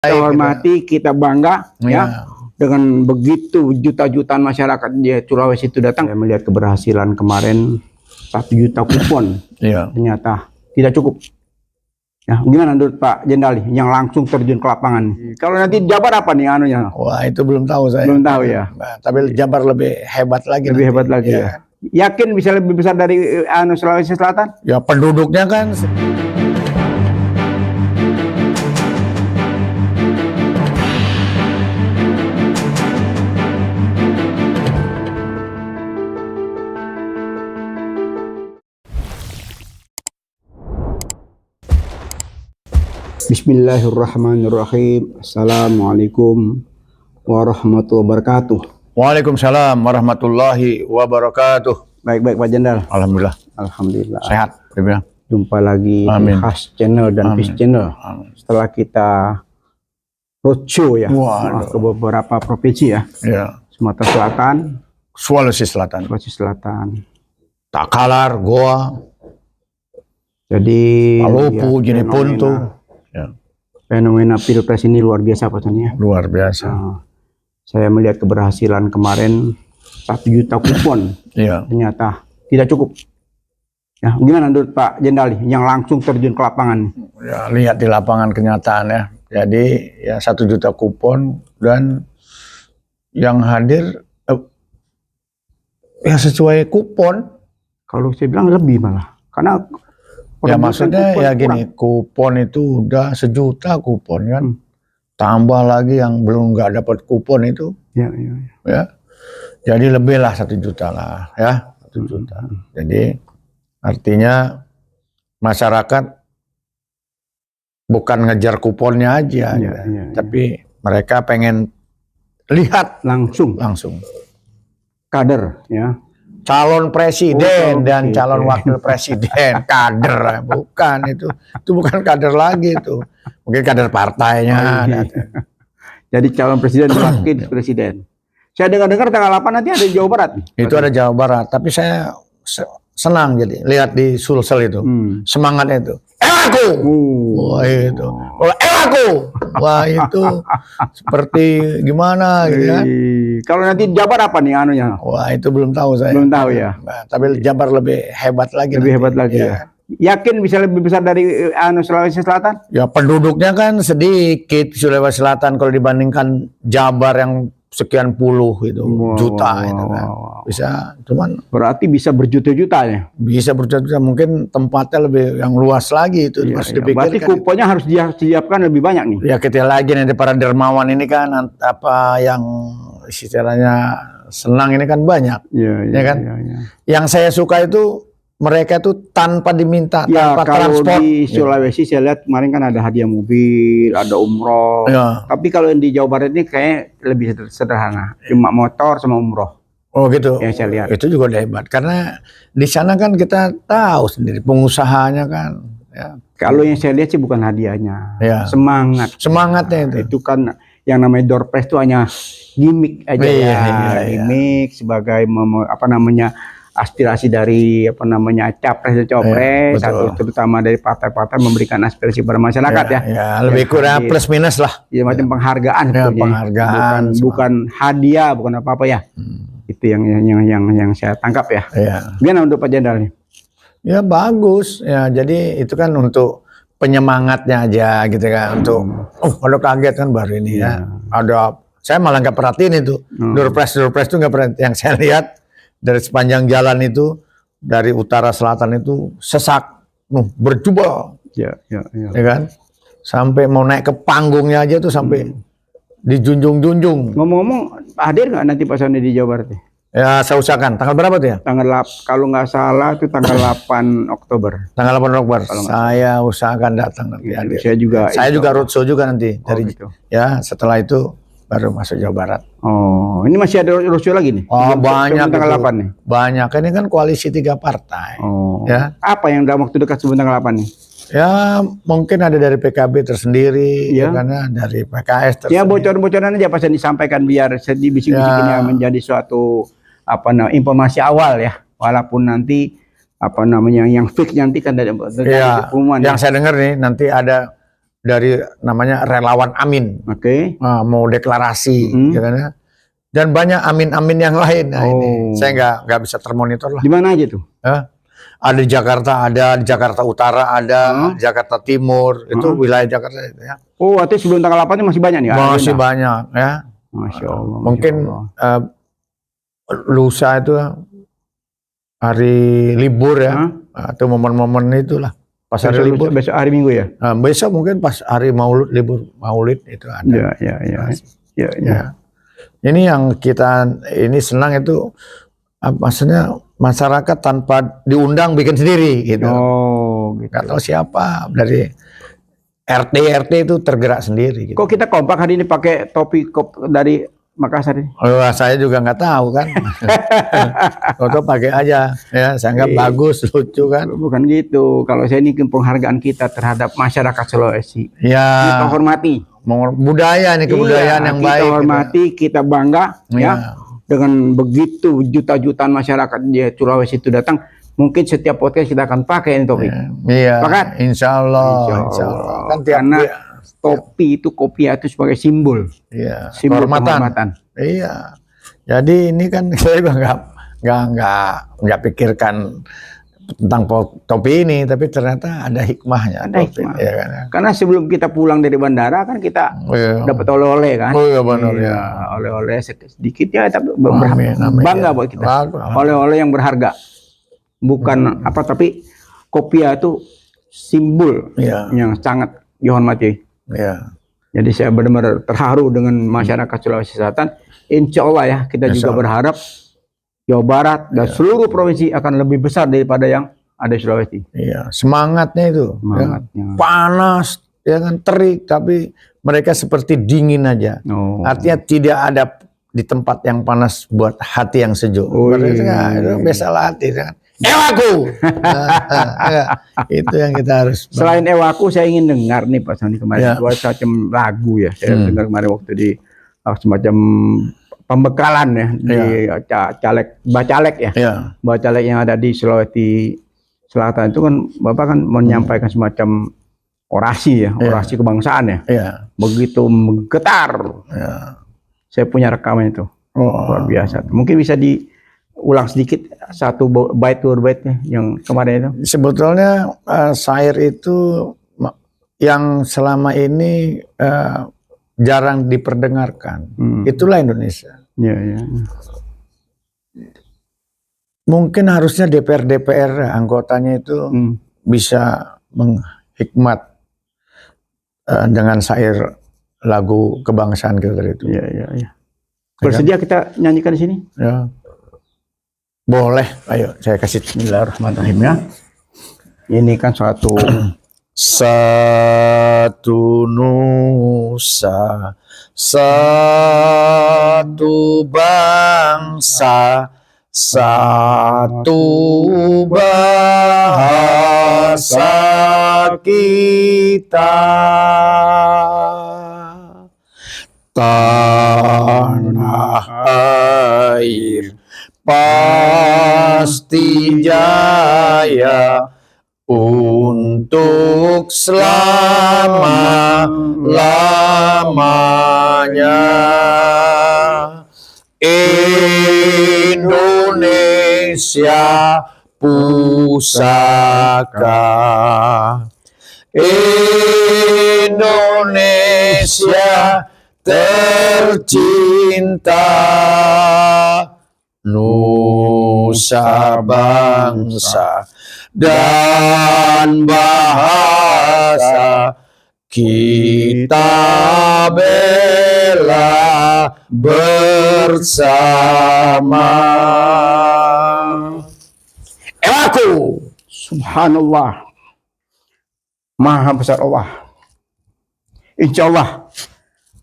Kita hormati, kita bangga ya dengan begitu juta-jutaan masyarakat di Sulawesi itu datang. Saya melihat keberhasilan kemarin 1 juta kupon ternyata tidak cukup. Ya, gimana menurut Pak Jenderal yang langsung terjun ke lapangan? Kalau nanti Jabar apa nih anunya? Wah, itu belum tahu saya. Belum tahu ya. Nah, tapi Jabar lebih hebat lagi. Lebih hebat lagi ya. Yakin bisa lebih besar dari Sulawesi Selatan? Ya penduduknya kan. Bismillahirrahmanirrahim. Assalamualaikum warahmatullahi wabarakatuh. Waalaikumsalam warahmatullahi wabarakatuh. Baik-baik Pak Jenderal. Alhamdulillah. Alhamdulillah. Sehat. Jumpa lagi di Khas Channel dan Peace Channel. Setelah kita roadshow ya ke beberapa provinsi ya. Sumatera Selatan, Sulawesi Selatan, Takalar, Goa. Jadi Maluku, Jeneponto. Fenomena Pilpres ini luar biasa Pak Tani ya. Luar biasa. Saya melihat keberhasilan kemarin 1 juta kupon ternyata tidak cukup. Ya, gimana menurut Pak Jenderal yang langsung terjun ke lapangan? Ya, lihat di lapangan kenyataan ya. Jadi ya 1 juta kupon dan yang hadir ya sesuai kupon. Kalau saya bilang lebih malah, karena ya maksudnya ya gini, kupon itu udah 1 juta kupon kan, tambah lagi yang belum nggak dapat kupon itu, ya, jadi lebih lah 1 juta lah, ya 1 juta. Jadi artinya masyarakat bukan ngejar kuponnya aja, tapi mereka pengen lihat langsung kader, ya. Calon presiden dan calon wakil presiden, kader, bukan itu bukan kader lagi itu, mungkin kader partainya. Jadi calon presiden dan wakil presiden. Saya dengar tanggal 8 nanti ada di Jawa Barat. Itu ada Jawa Barat, tapi saya senang jadi lihat di Sulsel itu, semangatnya itu. Aku, wah itu, aku, wah itu seperti gimana gitu kan. Kalau nanti Jabar apa nih anunya? Wah itu belum tahu saya. Belum tahu ya. Nah, tapi Jabar lebih hebat lagi. Lebih hebat lagi ya. Yakin bisa lebih besar dari Sulawesi Selatan? Ya penduduknya kan sedikit Sulawesi Selatan kalau dibandingkan Jabar yang sekian puluh itu juta itu kan. Bisa, cuman berarti bisa berjuta-juta ya. Bisa berjuta-juta, mungkin tempatnya lebih yang luas lagi itu harus dipikirkan. Berarti kuponnya harus disiapkan lebih banyak nih. Ya kita lagi nanti para dermawan ini kan apa yang istilahnya senang ini kan banyak. Ya kan? Yang saya suka itu mereka itu tanpa diminta, tanpa kalau transport. Di Sulawesi saya lihat kemarin kan ada hadiah mobil, ada umroh. Tapi kalau yang di Jawa Barat ini kayak lebih sederhana, cuma motor sama umroh. Oh gitu. Yang saya lihat. Itu juga hebat karena di sana kan kita tahu sendiri pengusahanya kan. Ya. Kalau yang saya lihat sih bukan hadiahnya, semangatnya itu kan yang namanya door prize itu hanya gimmick aja gimmick sebagai aspirasi dari capres dan cawapres, terutama dari partai-partai memberikan aspirasi pada masyarakat lebih kurang plus minus lah. Ya macam penghargaan penghargaan. Bukan hadiah, bukan apa-apa ya. Itu yang saya tangkap ya. Gimana untuk Pak Jenderal? Ya bagus ya, jadi itu kan untuk penyemangatnya aja gitu kan, untuk kalau kaget kan baru ini ada, saya malah nggak perhatiin itu door prize itu nggak perhatiin. Yang saya lihat dari sepanjang jalan itu dari utara selatan itu sesak berjubel ya kan, sampai mau naik ke panggungnya aja tuh sampai dijunjung-junjung. Ngomong-ngomong hadir nggak nanti Pak Sandi di Jawa Barat? Ya saya usahakan. Tanggal berapa tuh ya? Kalau nggak salah itu tanggal 8 Oktober. Tanggal 8 Oktober. Saya usahakan datang nanti. Saya juga roadshow juga nanti gitu. Ya setelah itu baru masuk Jawa Barat. Oh, ini masih ada roadshow lagi nih? Banyak tanggal 8 nih. Banyak. Ini kan koalisi 3 partai. Ya. Apa yang dalam waktu dekat sebelum tanggal 8 nih? Ya mungkin ada dari PKB tersendiri, karena dari PKS tersendiri. Ya bocoran-bocoran aja pas yang disampaikan biar bisik-bisiknya menjadi suatu informasi awal ya, walaupun nanti yang fix nanti kan dari pengumuman. Yang saya dengar nih nanti ada dari namanya relawan Amin. Oke. Mau deklarasi, ya kan ya. Dan banyak amin-amin yang lain. Nah, ini saya nggak bisa termonitor lah. Di mana aja tuh? Ada di Jakarta, di Jakarta Utara, ada di Jakarta Timur, itu wilayah Jakarta itu ya. Oh, artinya sebelum tanggal 8 masih banyak nih? Masih banyak ya. Masya Allah. Mungkin lusa itu hari libur ya, atau momen-momen itulah. Pas hari libur. Besok hari Minggu ya? Besok mungkin pas hari Maulid, libur Maulid itu ada. Ya. Ini yang kita ini senang itu, maksudnya masyarakat tanpa diundang bikin sendiri gitu. Oh, gitu. Gak tahu siapa dari RT itu tergerak sendiri. Gitu. Kok kita kompak hari ini pakai topi dari Makassar ini? Oh, saya juga nggak tahu kan. Foto pakai aja, ya. Saya anggap bagus, lucu kan. Bukan gitu. Kalau saya ini penghargaan kita terhadap masyarakat Sulawesi. Ya. Kita hormati. Budaya nih, kebudayaan yang baik. Kita hormati, kita bangga, ya. Dengan begitu juta-jutaan masyarakat di Sulawesi itu datang, mungkin setiap podcast kita akan pakai ini topi. Iya. Pakat? Insya Allah. Kan karena topi itu kopiah itu sebagai simbol. Iya. Simbol kehormatan. Iya. Jadi ini kan saya juga nggak pikirkan tentang topi ini, tapi ternyata ada hikmahnya. Ada topi, hikmah. ya kan? Karena sebelum kita pulang dari bandara kan kita dapat oleh-oleh kan. Oh iya benar ya. Oleh-oleh sedikit ya, tapi bangga buat kita. Oleh-oleh yang berharga. Bukan apa, tapi kopiah itu simbol yang sangat dihormati. Ya. Jadi saya benar-benar terharu dengan masyarakat Sulawesi Selatan. Insya Allah ya, kita juga berharap Jawa Barat dan seluruh provinsi akan lebih besar daripada yang ada di Sulawesi. Iya, semangatnya itu. Semangatnya. Ya. Panas, ya kan, terik, tapi mereka seperti dingin aja. Artinya tidak ada di tempat yang panas buat hati yang sejuk. Itu biasa hati kan. Ewaku. Itu yang kita harus. Selain Ewaku, saya ingin dengar nih Pak Sandi kemarin buat semacam lagu ya. Saya dengar kemarin waktu di semacam pembekalan ya di Bacalek ya. Bacalek yang ada di Sulawesi Selatan itu kan Bapak kan menyampaikan semacam orasi ya, orasi kebangsaan ya. Begitu menggetar. Saya punya rekaman itu. Luar biasa. Mungkin bisa diulang sedikit satu bait dua baitnya yang kemarin itu. Sebetulnya syair itu yang selama ini jarang diperdengarkan. Itulah Indonesia. Ya. Mungkin harusnya DPR anggotanya itu bisa menghikmat dengan syair lagu kebangsaan kita itu. Iya. Bersedia kita nyanyikan di sini? Ya. Boleh. Ayo, saya kasih. Bismillahirrahmanirrahim ya. Ini kan suatu nusa, satu bangsa, satu bahasa kita. Tanah air pasti jaya untuk selama-lamanya. Indonesia pusaka, Indonesia tercinta, nusa bangsa dan bahasa kita bela bersama. Ewaku, subhanallah, maha besar Allah. Insya Allah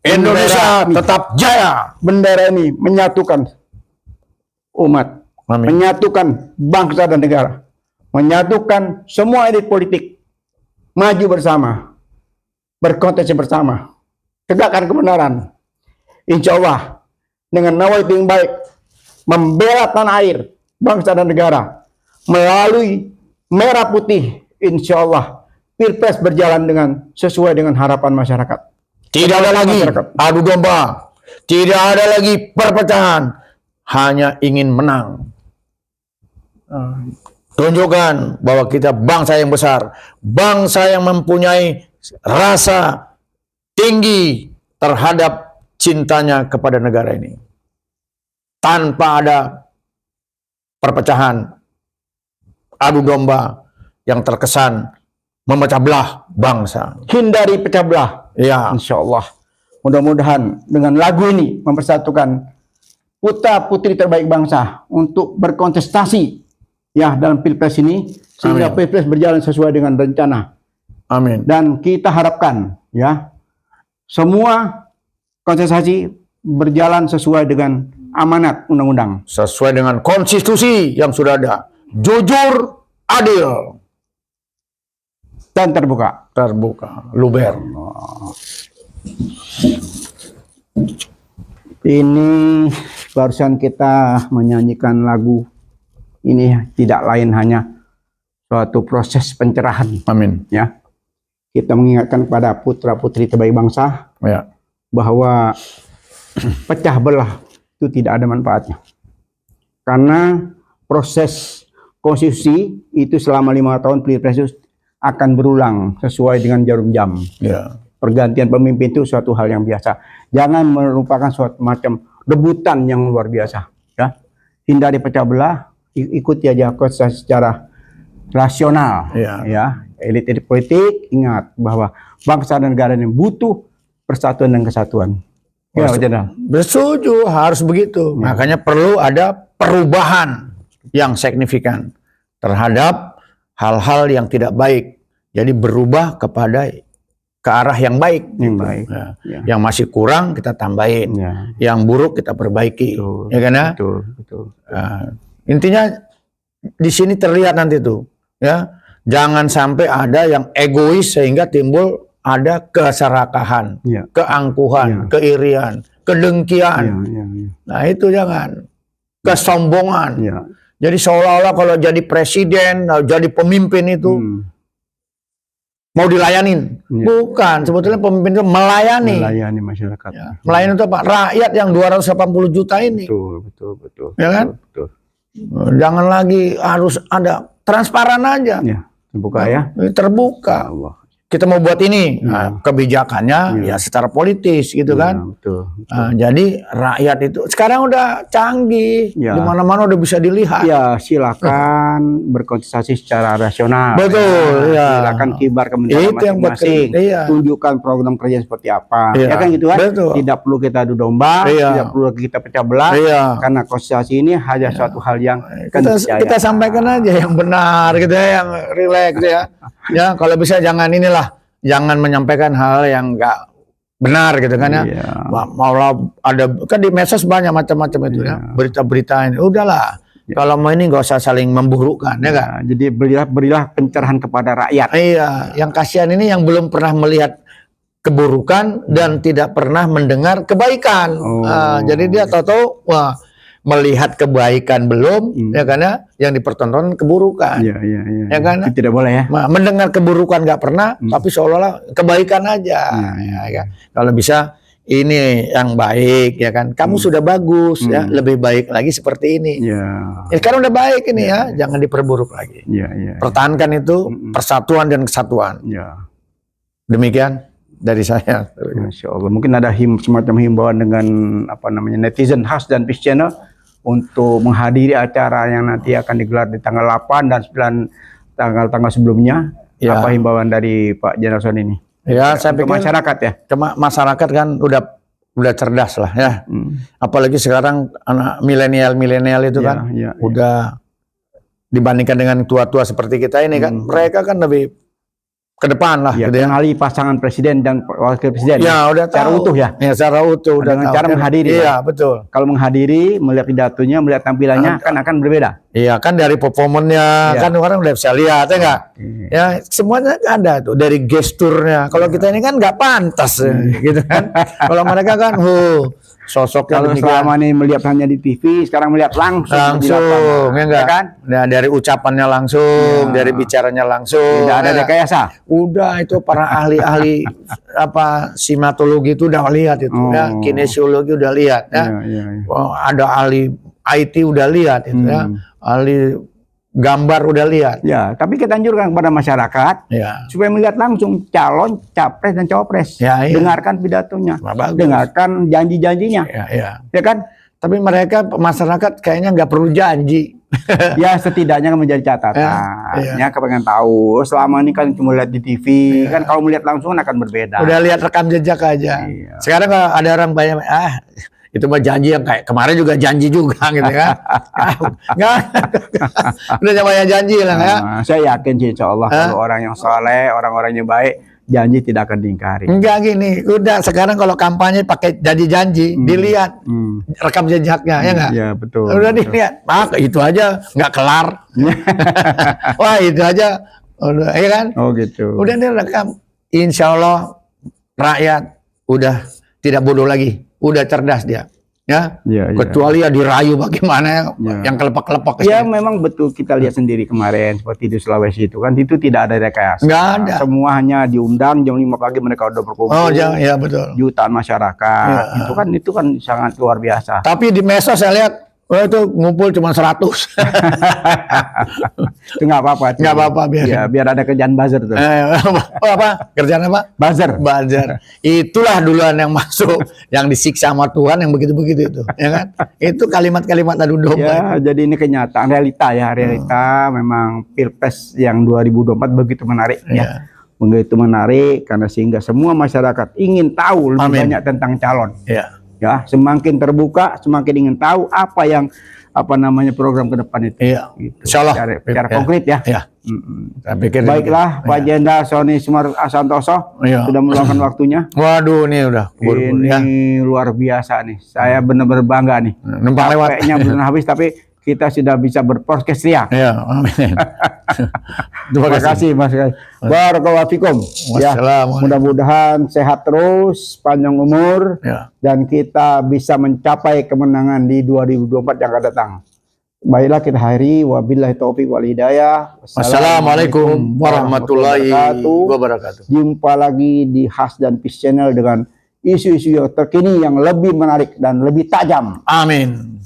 Indonesia tetap jaya. Bendera ini menyatukan umat, menyatukan bangsa dan negara, menyatukan semua elit politik, maju bersama, berkontestasi bersama, tegakkan kebenaran. Insya Allah dengan nawaitu yang baik, membela tanah air, bangsa dan negara melalui merah putih. Insya Allah Pilpres berjalan sesuai dengan harapan masyarakat. Tidak ada lagi adu domba, tidak ada lagi perpecahan, hanya ingin menang. Tunjukkan bahwa kita bangsa yang besar, bangsa yang mempunyai rasa tinggi terhadap cintanya kepada negara ini. Tanpa ada perpecahan, adu domba yang terkesan memecah belah bangsa. Hindari pecah belah. Ya, Insya Allah. Mudah-mudahan dengan lagu ini mempersatukan putra-putri terbaik bangsa untuk berkontestasi ya dalam Pilpres ini, sehingga Amin. Pilpres berjalan sesuai dengan rencana. amin. Dan kita harapkan ya semua kontestasi berjalan sesuai dengan amanat undang-undang. Sesuai dengan konstitusi yang sudah ada. Jujur, adil, Dan terbuka. terbuka, luber. Ini barusan kita menyanyikan lagu. Ini tidak lain hanya suatu proses pencerahan Amin. ya. Kita mengingatkan kepada putra-putri terbaik bangsa Ya. bahwa pecah belah itu tidak ada manfaatnya. Karena proses konstitusi itu selama 5 tahun Pilpres itu akan berulang sesuai dengan jarum jam. Ya. Pergantian pemimpin itu suatu hal yang biasa. Jangan merupakan suatu macam rebutan yang luar biasa. Ya. Hindari pecah belah, ikuti aja kontestasi secara rasional. Ya. Ya. Elit-elit politik ingat bahwa bangsa dan negara ini butuh persatuan dan kesatuan. Ya, Pak Jenderal. Bersetuju, harus begitu. Makanya perlu ada perubahan yang signifikan terhadap hal-hal yang tidak baik. Jadi berubah ke arah yang baik. Yang baik. Ya. Ya. Yang masih kurang kita tambahin. Ya. Yang buruk kita perbaiki. Betul. Ya kan ya? Betul, betul. Nah, intinya di sini terlihat nanti tuh, ya. Jangan sampai ada yang egois sehingga timbul ada keserakahan, Ya. keangkuhan, Ya. keirian, kedengkian. Ya, ya, ya. Nah itu jangan. Kesombongan. Ya. Jadi seolah-olah kalau jadi presiden, jadi pemimpin itu mau dilayanin. Ya. Bukan, sebetulnya pemimpin itu melayani. Melayani masyarakat. Ya. Melayani itu apa? Rakyat yang 280 juta ini. Betul, betul, betul. Ya kan? Betul. Jangan lagi harus ada, transparan aja. Ya, terbuka ya. Terbuka. Allah. Kita mau buat ini, nah, kebijakannya ya secara politis gitu kan. Ya, betul. Nah, jadi rakyat itu sekarang udah canggih, Ya. di mana-mana udah bisa dilihat. Ya, silakan berkontestasi secara rasional. Betul, ya. Silakan kibar kementerian Itu yang buat masing-masing. iya. Tunjukkan program kerja seperti apa. Iya. Ya kan gitu kan? Betul. Tidak perlu kita adu domba, Iya. tidak perlu kita pecah belah. Iya. Karena kontestasi ini hanya suatu hal yang Kita sampaikan aja yang benar gitu ya, yang rileks gitu ya. Ya, kalau bisa jangan jangan menyampaikan hal yang enggak benar gitu kan ya. Iya. Malah ada kan di medsos banyak macam-macam itu ya. Berita-berita ini udahlah. Kalau mau ini nggak usah saling memburukkan ya kan. Ya, jadi berilah pencerahan kepada rakyat. Iya, yang kasihan ini yang belum pernah melihat keburukan dan tidak pernah mendengar kebaikan. Oh. Jadi dia tahu-tahu wah melihat kebaikan belum, ya kan ya, yang dipertonton keburukan. Iya, iya, iya. Ya kan? Itu tidak boleh ya. Mendengar keburukan nggak pernah, tapi seolah-olah kebaikan aja. Ya, kalau bisa ini yang baik, ya kan. Kamu sudah bagus, ya, lebih baik lagi seperti ini. Iya. Ya, sekarang udah baik ini ya, jangan diperburuk lagi. Iya, iya. Pertahankan itu persatuan dan kesatuan. Iya. Demikian dari saya. Masya Allah. Mungkin ada semacam himbauan dengan netizen khas dan Peace Channel untuk menghadiri acara yang nanti akan digelar di tanggal 8 dan 9 tanggal-tanggal sebelumnya. Ya. Apa himbauan dari Pak Jenarson ini? Ya, saya Untuk pikir masyarakat ya. masyarakat kan udah cerdas lah ya. Apalagi sekarang anak milenial itu Ya, kan ya, udah dibandingkan dengan tua-tua seperti kita ini kan, mereka kan lebih ke depan lah Ya, gitu ya. kenali pasangan presiden dan wakil presiden. Ya, udah secara tahu. utuh ya. Ya, secara utuh udah Dengan tahu. cara menghadiri. Iya, betul. Kalau menghadiri, melihat pidatonya, melihat tampilannya kan akan berbeda. Iya kan dari performanya kan orang udah bisa lihat ya nggak? Ya semuanya ada tuh dari gesturnya. Kalau kita ini kan nggak pantas gitu kan. Kalau mereka kan, sosoknya Kalau selama ini melihat hanya di TV, sekarang melihat langsung di lapangan, ya enggak? kan? Nah, dari ucapannya langsung, dari bicaranya langsung. Tidak ada rekayasa. Udah itu para ahli-ahli simatologi itu udah lihat itu ya, kinesiologi udah lihat ya. Oh, ada ahli IT udah lihat itu ya, ahli gambar udah lihat. Ya, tapi kita anjurkan kepada masyarakat supaya melihat langsung calon capres dan cawapres. Dengarkan pidatonya, dengarkan janji-janjinya. Ya kan? Tapi masyarakat kayaknya nggak perlu janji. Ya setidaknya menjadi catatan. Ya kepengen tahu. Selama ini kan cuma lihat di TV, kan kalau melihat langsung akan berbeda. Udah lihat rekam jejak aja. Sekarang kalau ada orang banyak, itu mah janji yang kayak kemarin juga janji juga gitu kan. Enggak. Udah namanya janji lah ya. Saya yakin sih insya Allah kalau orang yang soleh, orang-orangnya baik, janji tidak akan diingkari. Enggak gini, udah sekarang kalau kampanye pakai janji-janji, dilihat rekam jejaknya ya enggak? Iya betul. Udah dilihat, itu aja nggak kelar. Wah itu aja, udah ya kan? Oh gitu. Udah direkam, insya Allah rakyat udah tidak bodoh lagi. Udah cerdas dia, ya. Kecuali ya dirayu bagaimana yang kelepak-kelepak. Ya memang betul kita lihat sendiri kemarin seperti di Sulawesi itu kan itu tidak ada rekayasa. Nggak ada. Semua hanya diundang jam 5 pagi mereka udah berkumpul. Oh ya betul. Jutaan masyarakat. Itu kan sangat luar biasa. Tapi di medsos saya lihat itu ngumpul cuma 100. Itu nggak apa-apa. Nggak apa-apa biar ada kerjaan buzzer tuh. Apa? Kerjaan apa? Buzzer. Itulah duluan yang masuk, yang disiksa sama Tuhan yang begitu-begitu itu, ya kan? Itu kalimat-kalimat adu domba. Ya, jadi ini kenyataan realita ya, memang Pilpres yang 2024 begitu menarik ya. Begitu menarik karena sehingga semua masyarakat ingin tahu lebih banyak tentang calon. Ya, semakin terbuka, semakin ingin tahu apa yang program ke depan itu. Gitu. Insyaallah secara konkret ya. Saya pikir baiklah Pak Jenderal Sony Sumar Santoso sudah meluangkan waktunya. Waduh, ini udah ini luar biasa nih. Saya benar-benar bangga nih. Numpang lewat. Kayaknya belum habis tapi kita sudah bisa berpodcast ria. Amin. Terima kasih Mas. Barakallahu fikum. Mudah-mudahan sehat terus, panjang umur, dan kita bisa mencapai kemenangan di 2024 yang akan datang. Baiklah kita akhiri, wabillahi taufiq wal hidayah. Wassalamualaikum warahmatullahi wabarakatuh. Jumpa lagi di Has dan Peace Channel dengan isu-isu yang terkini yang lebih menarik dan lebih tajam. Amin.